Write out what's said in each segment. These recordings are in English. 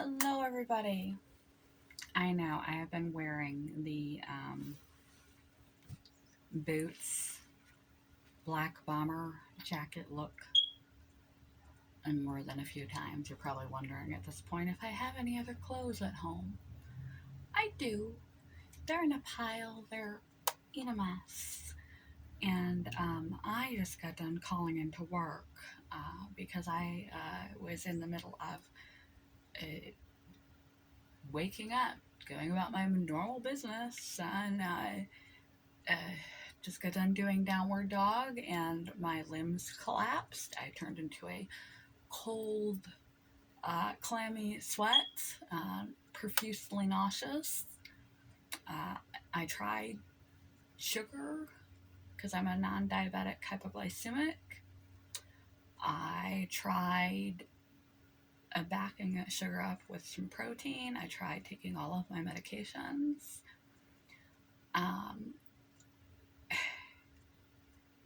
Hello, everybody. I know I have been wearing the boots black bomber jacket look and more than a few times. You're probably wondering at this point if I have any other clothes at home. I do. They're in a pile, they're in a mess. And I just got done calling into work because I was in the middle of uh, waking up, going about my normal business, and uh, just got done doing downward dog and my limbs collapsed. I turned into a cold, clammy sweat, profusely nauseous. Uh, I tried sugar because I'm a non diabetic hypoglycemic. I tried backing sugar up with some protein. I tried taking all of my medications. Um,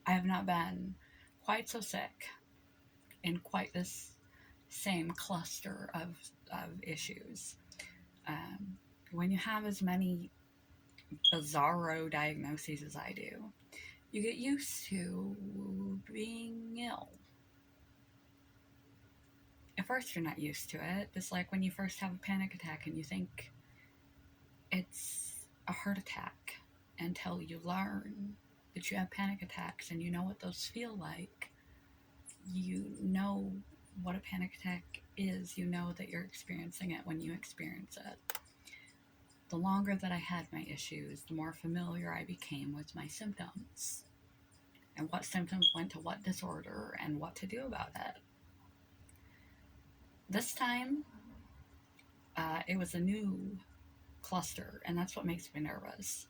I have not been quite so sick in quite this same cluster of issues. Um, when you have as many bizarro diagnoses as I do, you get used to being ill. At first, you're not used to it. It's like when you first have a panic attack and you think it's a heart attack until you learn that you have panic attacks and you know what those feel like. You know what a panic attack is. You know that you're experiencing it when you experience it. The longer that I had my issues, the more familiar I became with my symptoms and what symptoms went to what disorder and what to do about it. This time, it was a new cluster, and that's what makes me nervous,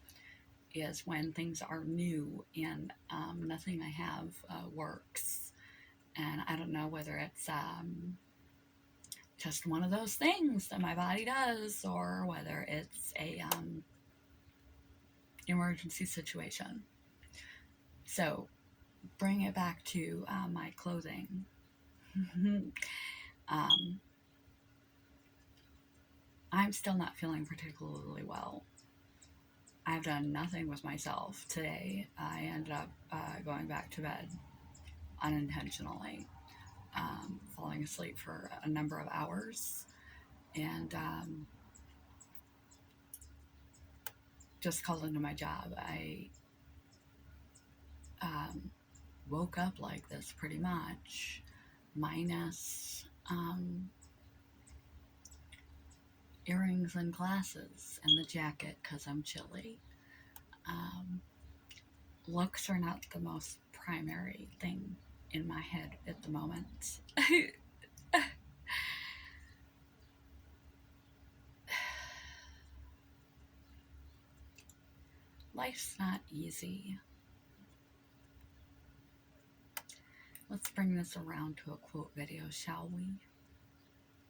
is when things are new and nothing I have works. And I don't know whether it's just one of those things that my body does or whether it's a emergency situation. So bring it back to my clothing. um, I'm still not feeling particularly well. I've done nothing with myself today. I ended up going back to bed unintentionally, falling asleep for a number of hours, and just called into my job. I um, woke up like this pretty much, minus earrings and glasses and the jacket because I'm chilly. Um, Looks are not the most primary thing in my head at the moment. Life's not easy. Let's bring this around to a quote video, shall we?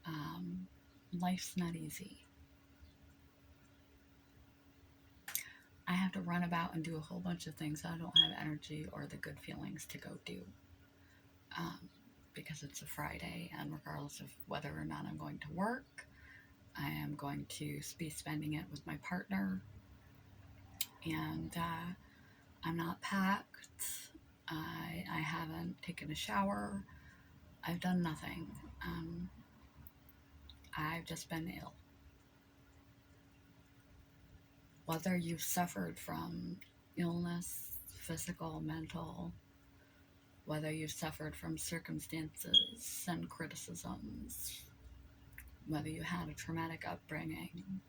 Um, Life's not easy. I have to run about and do a whole bunch of things I don't have energy or the good feelings to go do. Because it's a Friday, and regardless of whether or not I'm going to work, I am going to be spending it with my partner. And I'm not packed. I haven't taken a shower. I've done nothing. I've just been ill. Whether you've suffered from illness, physical, mental, whether you've suffered from circumstances and criticisms, whether you had a traumatic upbringing,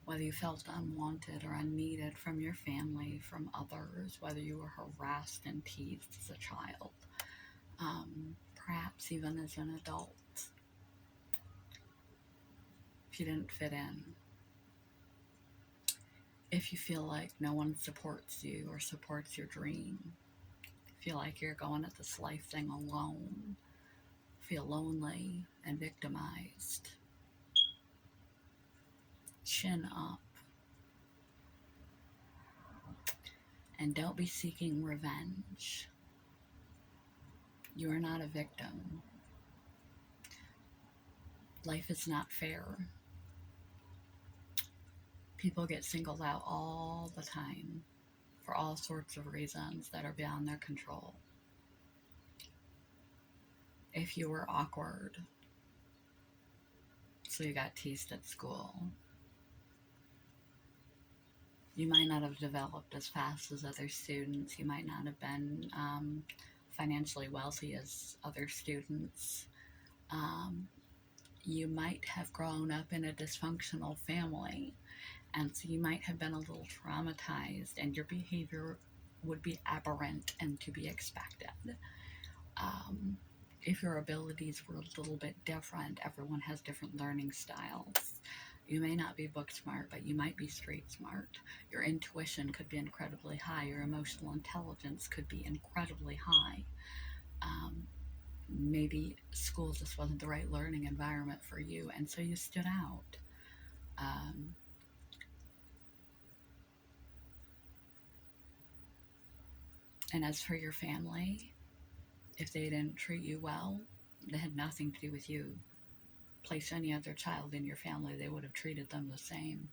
whether you felt unwanted or unneeded from your family, from others, whether you were harassed and teased as a child, perhaps even as an adult, if you didn't fit in, if you feel like no one supports you or supports your dream, feel like you're going at this life thing alone, feel lonely and victimized, chin up, and don't be seeking revenge. You are not a victim. Life is not fair. People get singled out all the time for all sorts of reasons that are beyond their control. If you were awkward, so you got teased at school, you might not have developed as fast as other students. You might not have been financially wealthy as other students. Um, you might have grown up in a dysfunctional family, and so you might have been a little traumatized, and your behavior would be aberrant and to be expected. Um, if your abilities were a little bit different, everyone has different learning styles. You may not be book smart, but you might be street smart. Your intuition could be incredibly high. Your emotional intelligence could be incredibly high. Maybe school just wasn't the right learning environment for you, and so you stood out. Um, and as for your family, if they didn't treat you well, they had nothing to do with you. Place any other child in your family, they would have treated them the same.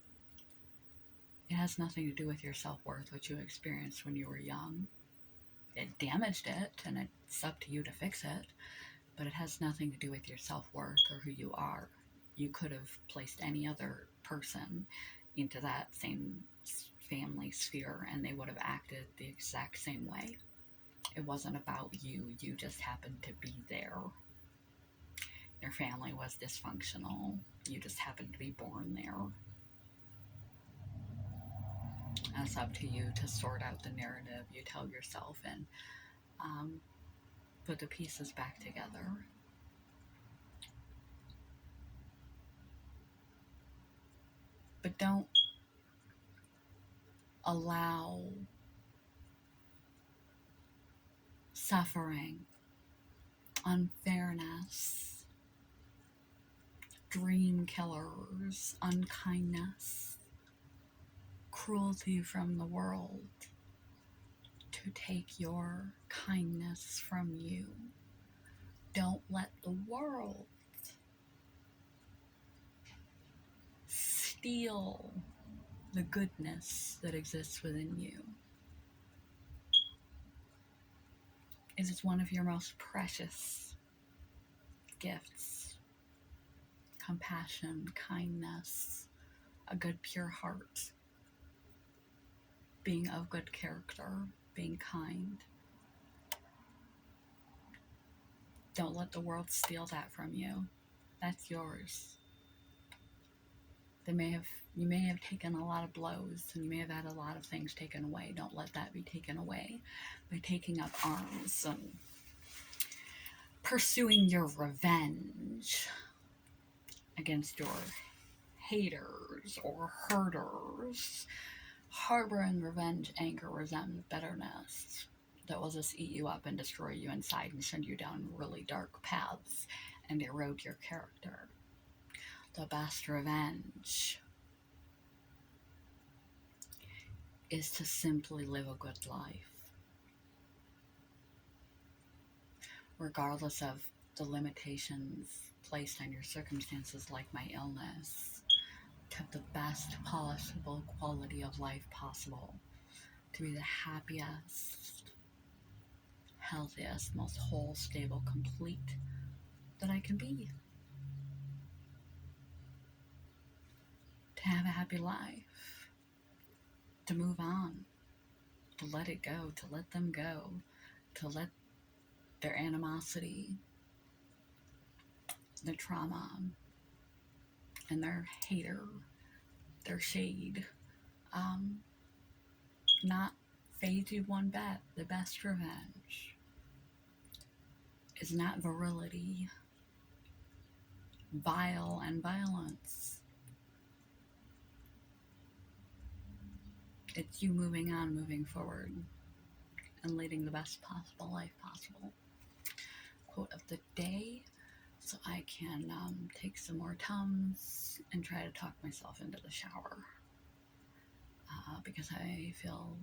It has nothing to do with your self-worth, what you experienced when you were young. It damaged it, and it's up to you to fix it, but it has nothing to do with your self-worth or who you are. You could have placed any other person into that same family sphere, and they would have acted the exact same way. It wasn't about you. You just happened to be there. Your family was dysfunctional. You just happened to be born there. And it's up to you to sort out the narrative you tell yourself and put the pieces back together. But don't allow suffering, unfairness, dream killers, unkindness, cruelty from the world to take your kindness from you. Don't let the world steal the goodness that exists within you. It is one of your most precious gifts. Compassion, kindness, a good pure heart, being of good character, being kind. Don't let the world steal that from you. That's yours. You may have taken a lot of blows, and you may have had a lot of things taken away. Don't let that be taken away by taking up arms and pursuing your revenge against your haters or hurters, harboring revenge, anger, resentment, bitterness that will just eat you up and destroy you inside and send you down really dark paths and erode your character. The best revenge is to simply live a good life, regardless of the limitations placed on your circumstances, like my illness. To have the best possible quality of life possible, to be the happiest, healthiest, most whole, stable, complete that I can be. To have a happy life, to move on, to let it go, to let them go, to let their animosity, their trauma, and their hater, their shade, not fade you one bit. The best revenge is not virility, vile, and violence. It's you moving on, moving forward, and leading the best possible life possible. Quote of the day, so I can take some more Tums and try to talk myself into the shower. Because I feel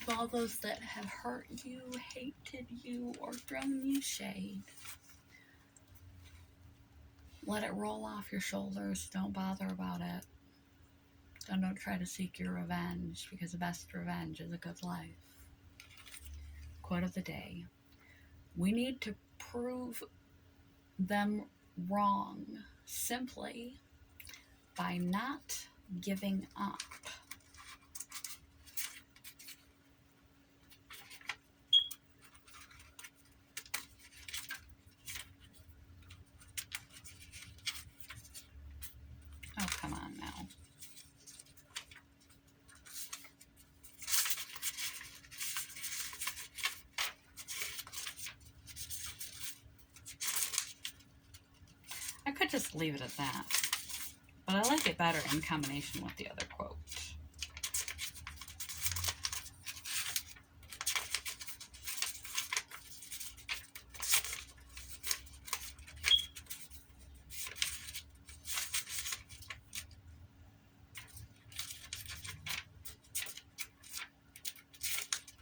To all those that have hurt you, hated you, or thrown you shade, let it roll off your shoulders. Don't bother about it. Don't try to seek your revenge, because the best revenge is a good life. Quote of the day: we need to prove them wrong simply by not giving up. Oh, come on now. I could just leave it at that, but I like it better in combination with the other quote.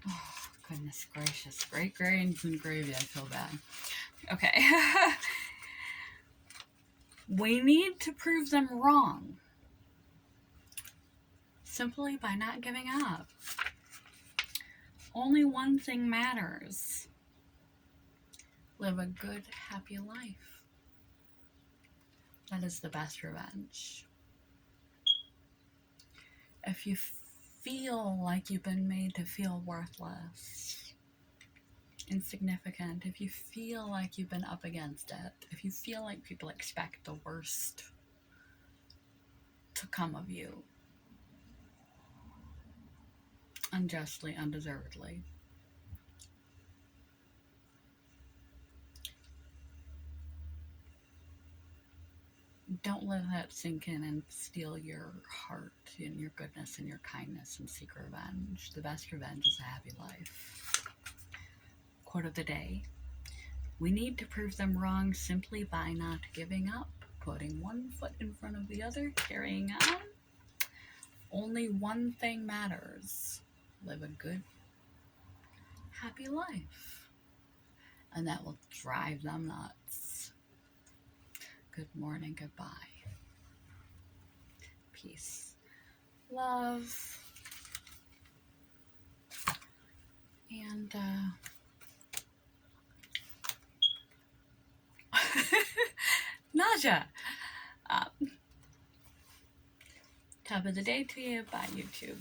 Oh, goodness gracious. Great grains and gravy, I feel bad. Okay. We need to prove them wrong simply by not giving up. Only one thing matters: live a good, happy life. That is the best revenge. If you feel like you've been made to feel worthless, insignificant, if you feel like you've been up against it, if you feel like people expect the worst to come of you, unjustly, undeservedly, don't let that sink in and steal your heart and your goodness and your kindness and seek revenge. The best revenge is a happy life. Quote of the day: we need to prove them wrong simply by not giving up, putting one foot in front of the other, carrying on. Only one thing matters: live a good, happy life. And that will drive them nuts. Good morning, goodbye. Peace, love, and nausea. Top of the day to you by YouTube.